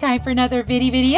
time for another video.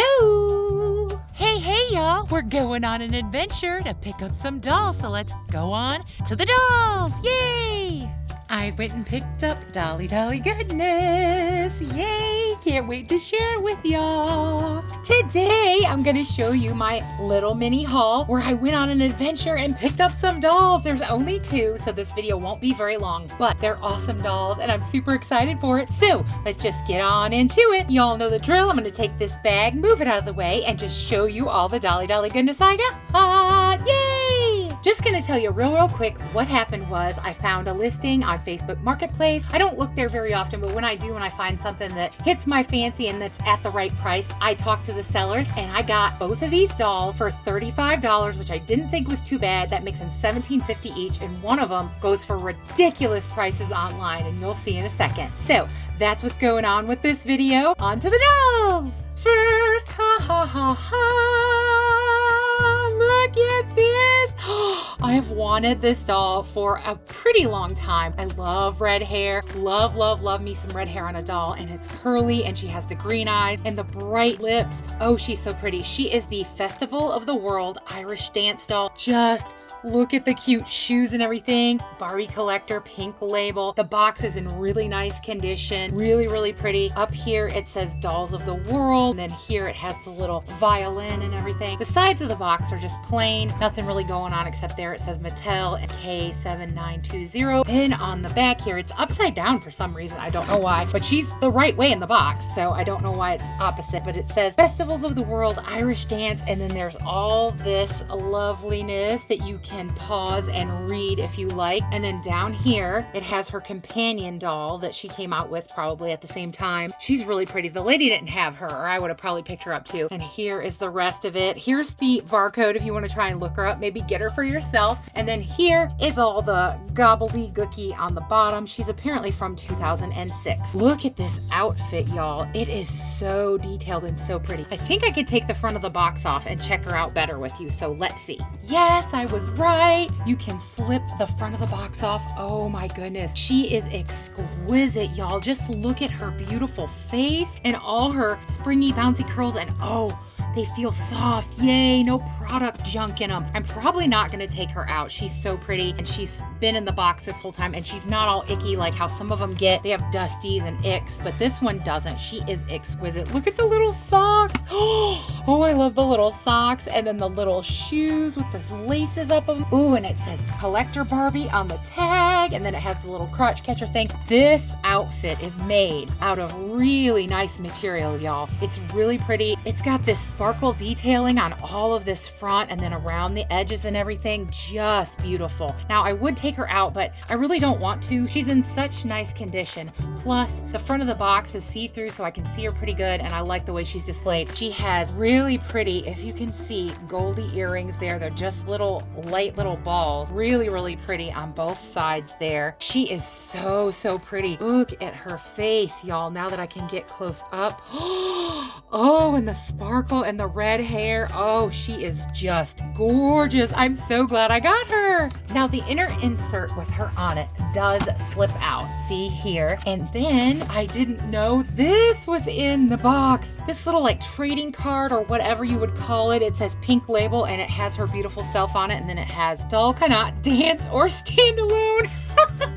Hey y'all, we're going on an adventure to pick up some dolls, so let's go on to the dolls. Yay! I went and picked up Dolly goodness. Yay! Can't wait to share it with y'all. Today, I'm going to show you my little mini haul where I went on an adventure and picked up some dolls. There's only 2, so this video won't be very long, but they're awesome dolls and I'm super excited for it. So let's just get on into it. Y'all know the drill. I'm going to take this bag, move it out of the way, and just show you all the Dolly goodness I got. Yay! Just going to tell you real quick what happened was I found a listing on Facebook Marketplace. I don't look there very often, but when I do, when I find something that hits my fancy and that's at the right price, I talk to the sellers and I got both of these dolls for $35, which I didn't think was too bad. That makes them $17.50 each, and one of them goes for ridiculous prices online, and you'll see in a second. So that's what's going on with this video. On to the dolls! First, look at this. I have wanted this doll for a pretty long time. I love red hair. Love me some red hair on a doll. And it's curly and she has the green eyes and the bright lips. Oh, she's so pretty. She is the Festival of the World Irish dance doll. Just look at the cute shoes and everything. Barbie collector, pink label. The box is in really nice condition. Really pretty. Up here it says Dolls of the World. And then here it has the little violin and everything. The sides of the box are just plain. Nothing really going on except there it says Mattel and K7920. Then on the back here, it's upside down for some reason. I don't know why. But she's the right way in the box. So I don't know why it's opposite. But it says Festivals of the World Irish Dance. And then there's all this loveliness that you can pause and read if you like. And then down here, it has her companion doll that she came out with probably at the same time. She's really pretty. The lady didn't have her, or I would have probably picked her up too. And here is the rest of it. Here's the barcode if you want to try and look her up, maybe get her for yourself. And then here is all the gobbledygooky on the bottom. She's apparently from 2006. Look at this outfit, y'all. It is so detailed and so pretty. I think I could take the front of the box off and check her out better with you. So let's see. Yes, I was right. You can slip the front of the box off. Oh my goodness. She is exquisite, y'all. Just look at her beautiful face and all her springy, bouncy curls. And oh, they feel soft. Yay, no product junk in them. I'm probably not going to take her out. She's so pretty and she's been in the box this whole time and she's not all icky like how some of them get. They have dusties and icks, but this one doesn't. She is exquisite. Look at the little socks. Oh, I love the little socks, and then the little shoes with the laces up them. Ooh, and it says Collector Barbie on the tag, and then it has the little crotch catcher thing. This outfit is made out of really nice material, y'all. It's really pretty. It's got this sparkle detailing on all of this front and then around the edges and everything. Just beautiful. Now, I would take her out, but I really don't want to. She's in such nice condition. Plus, the front of the box is see-through, so I can see her pretty good, and I like the way she's displayed. She has really pretty, if you can see, goldy earrings there. They're just light little balls. Really pretty on both sides there. She is so pretty. Look at her face, y'all, now that I can get close up. Oh, and the sparkle and the red hair. Oh, she is just gorgeous. I'm so glad I got her. Now, the inner insert with her on it does slip out. See here. And then I didn't know this was in the box. This little like trading card or whatever you would call it. It says pink label and it has her beautiful self on it. And then it has doll cannot dance or stand alone.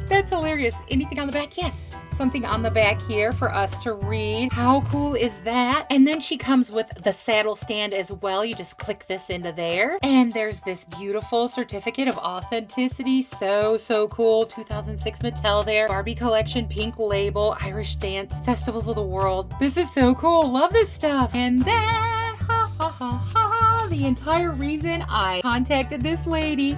That's hilarious. Anything on the back? Yes. Something on the back here for us to read. How cool is that? And then she comes with the saddle stand as well. You just click this into there. And there's this beautiful certificate of authenticity. So cool. 2006 Mattel there. Barbie collection, pink label, Irish dance, Festivals of the World. This is so cool. Love this stuff. And then, the entire reason I contacted this lady.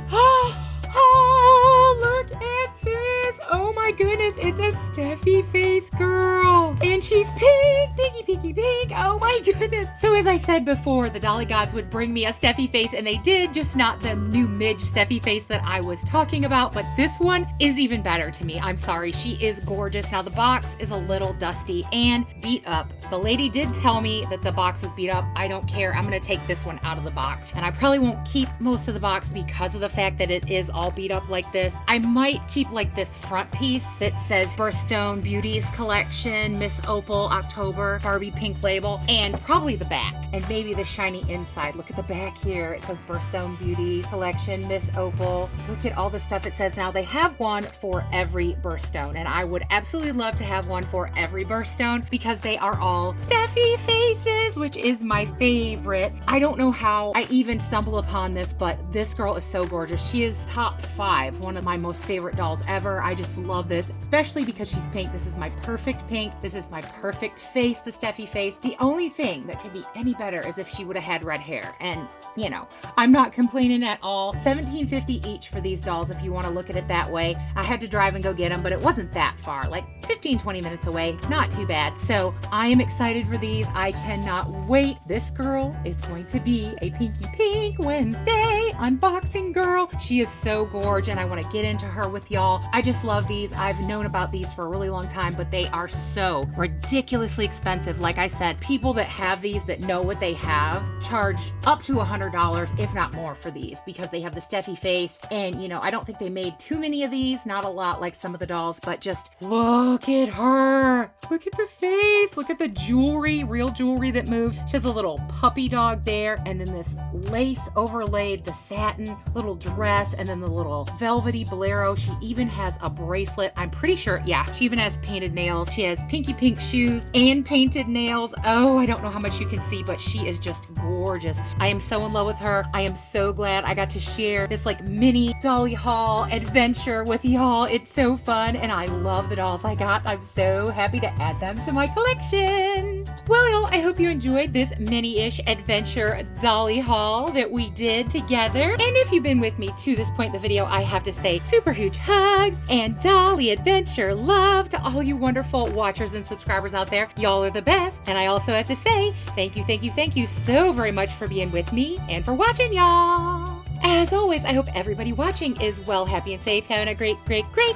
Oh, look at this. Oh my goodness, it's a Steffi face girl. And she's pink, pinky pink. Oh my goodness. So as I said before, the Dolly Gods would bring me a Steffi face, and they did, just not the new Midge Steffi face that I was talking about. But this one is even better to me. I'm sorry, she is gorgeous. Now the box is a little dusty and beat up. The lady did tell me that the box was beat up. I don't care. I'm gonna take this one out of the box. And I probably won't keep most of the box because of the fact that it is all beat up like this. I might keep like this front piece case that says Birthstone Beauties Collection, Miss Opal, October, Barbie Pink Label, and probably the back, and maybe the shiny inside. Look at the back here. It says Birthstone Beauties Collection, Miss Opal. Look at all the stuff it says. Now, they have one for every birthstone, and I would absolutely love to have one for every birthstone because they are all Steffi faces, which is my favorite. I don't know how I even stumbled upon this, but this girl is so gorgeous. She is top 5, one of my most favorite dolls ever. I just love this, especially because she's pink. This is my perfect pink. This is my perfect face, the Steffi face. The only thing that could be any better is if she would have had red hair. And, you know, I'm not complaining at all. $17.50 each for these dolls if you want to look at it that way. I had to drive and go get them, but it wasn't that far, like 15-20 minutes away. Not too bad. So I am excited for these. I cannot wait. This girl is going to be a Pinky Pink Wednesday unboxing girl. She is so gorgeous, and I want to get into her with y'all. I just love these. I've known about these for a really long time, but they are so ridiculously expensive. Like I said, people that have these, that know what they have, charge up to $100, if not more, for these because they have the Steffi face. And, you know, I don't think they made too many of these, not a lot like some of the dolls, but just look at her. Look at the face. Look at the jewelry, real jewelry that moved. She has a little puppy dog there, and then this lace overlaid, the satin little dress, and then the little velvety bolero. She even has a bracelet. I'm pretty sure, yeah, she even has painted nails. She has pinky pink shoes and painted nails. Oh, I don't know how much you can see, but she is just gorgeous. I am so in love with her. I am so glad I got to share this like mini Dolly haul adventure with y'all. It's so fun, and I love the dolls I got. I'm so happy to add them to my collection. Well, y'all, I hope you enjoyed this mini-ish adventure Dolly haul that we did together. And if you've been with me to this point in the video, I have to say super huge hugs and Dolly adventure love to all you wonderful watchers and subscribers out there. Y'all are the best. And I also have to say thank you so very much for being with me and for watching, y'all. As always, I hope everybody watching is well, happy, and safe, having a great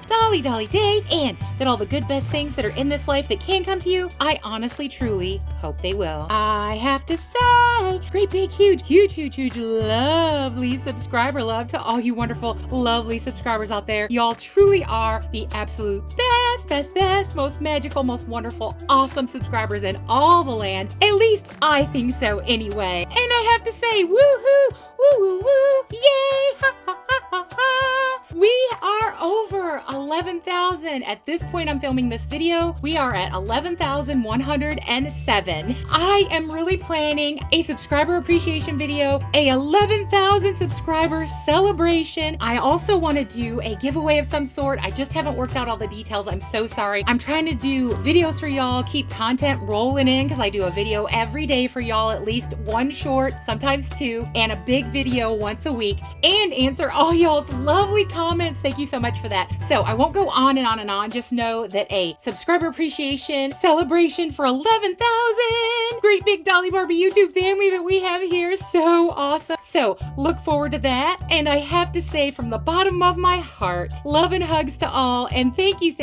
Dolly day, and that all the good, best things that are in this life that can come to you, I honestly, truly hope they will. I have to say, great big, huge, lovely subscriber love to all you wonderful, lovely subscribers out there. Y'all truly are the absolute best, most magical, most wonderful, awesome subscribers in all the land. At least I think so anyway. And I have to say, woohoo, woo, yay, ha, ha, ha, ha, ha. We are over 11,000. At this point I'm filming this video, we are at 11,107. I am really planning a subscriber appreciation video, a 11,000 subscriber celebration. I also want to do a giveaway of some sort. I just haven't worked out all the details. I'm so sorry. I'm trying to do videos for y'all, keep content rolling in because I do a video every day for y'all, at least one short, sometimes two, and a big video once a week, and answer all y'all's lovely comments. Thank you so much for that. So I won't go on and on and on. Just know that a subscriber appreciation celebration for 11,000 great big Dolly Barbie YouTube family that we have here. So awesome. So look forward to that. And I have to say from the bottom of my heart, love and hugs to all. And thank you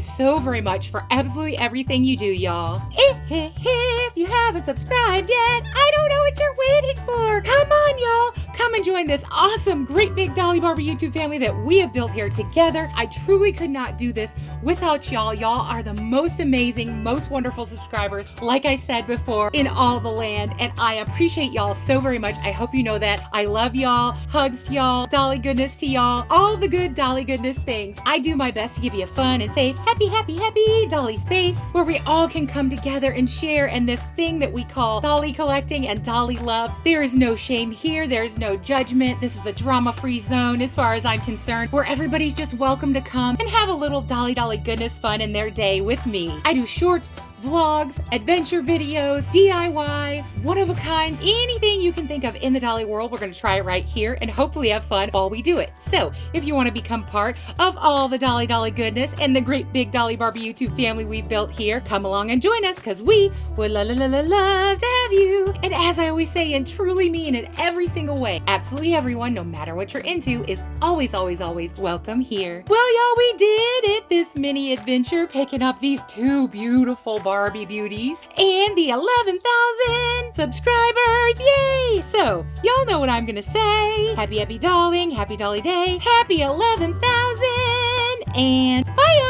so very much for absolutely everything you do, y'all. If you haven't subscribed yet, I don't know what you're waiting for. Come on, y'all. Come and join this awesome, great big Dolly Barbie YouTube family that we have built here together. I truly could not do this without y'all. Y'all are the most amazing, most wonderful subscribers, like I said before, in all the land. And I appreciate y'all so very much. I hope you know that. I love y'all. Hugs to y'all. Dolly goodness to y'all. All the good Dolly goodness things. I do my best to give you a fun and safe, happy Dolly space where we all can come together and share in this thing that we call Dolly collecting and Dolly love. There is no shame here. There's no judgment. This is a drama-free zone as far as I'm concerned, where everybody's just welcome to come and have a little Dolly goodness fun in their day with me. I do shorts, vlogs, adventure videos, DIYs, one-of-a-kinds, anything you can think of in the Dolly world. We're going to try it right here and hopefully have fun while we do it. So if you want to become part of all the Dolly goodness and the great big Dolly Barbie YouTube family we've built here, come along and join us because we would love to have you. And as I always say and truly mean in every single way, absolutely everyone, no matter what you're into, is always welcome here. Well, y'all, we did it. This mini adventure picking up these two beautiful Barbie beauties and the 11,000 subscribers. Yay! So y'all know what I'm gonna say. Happy dolling, happy Dolly day, happy 11,000, and bye,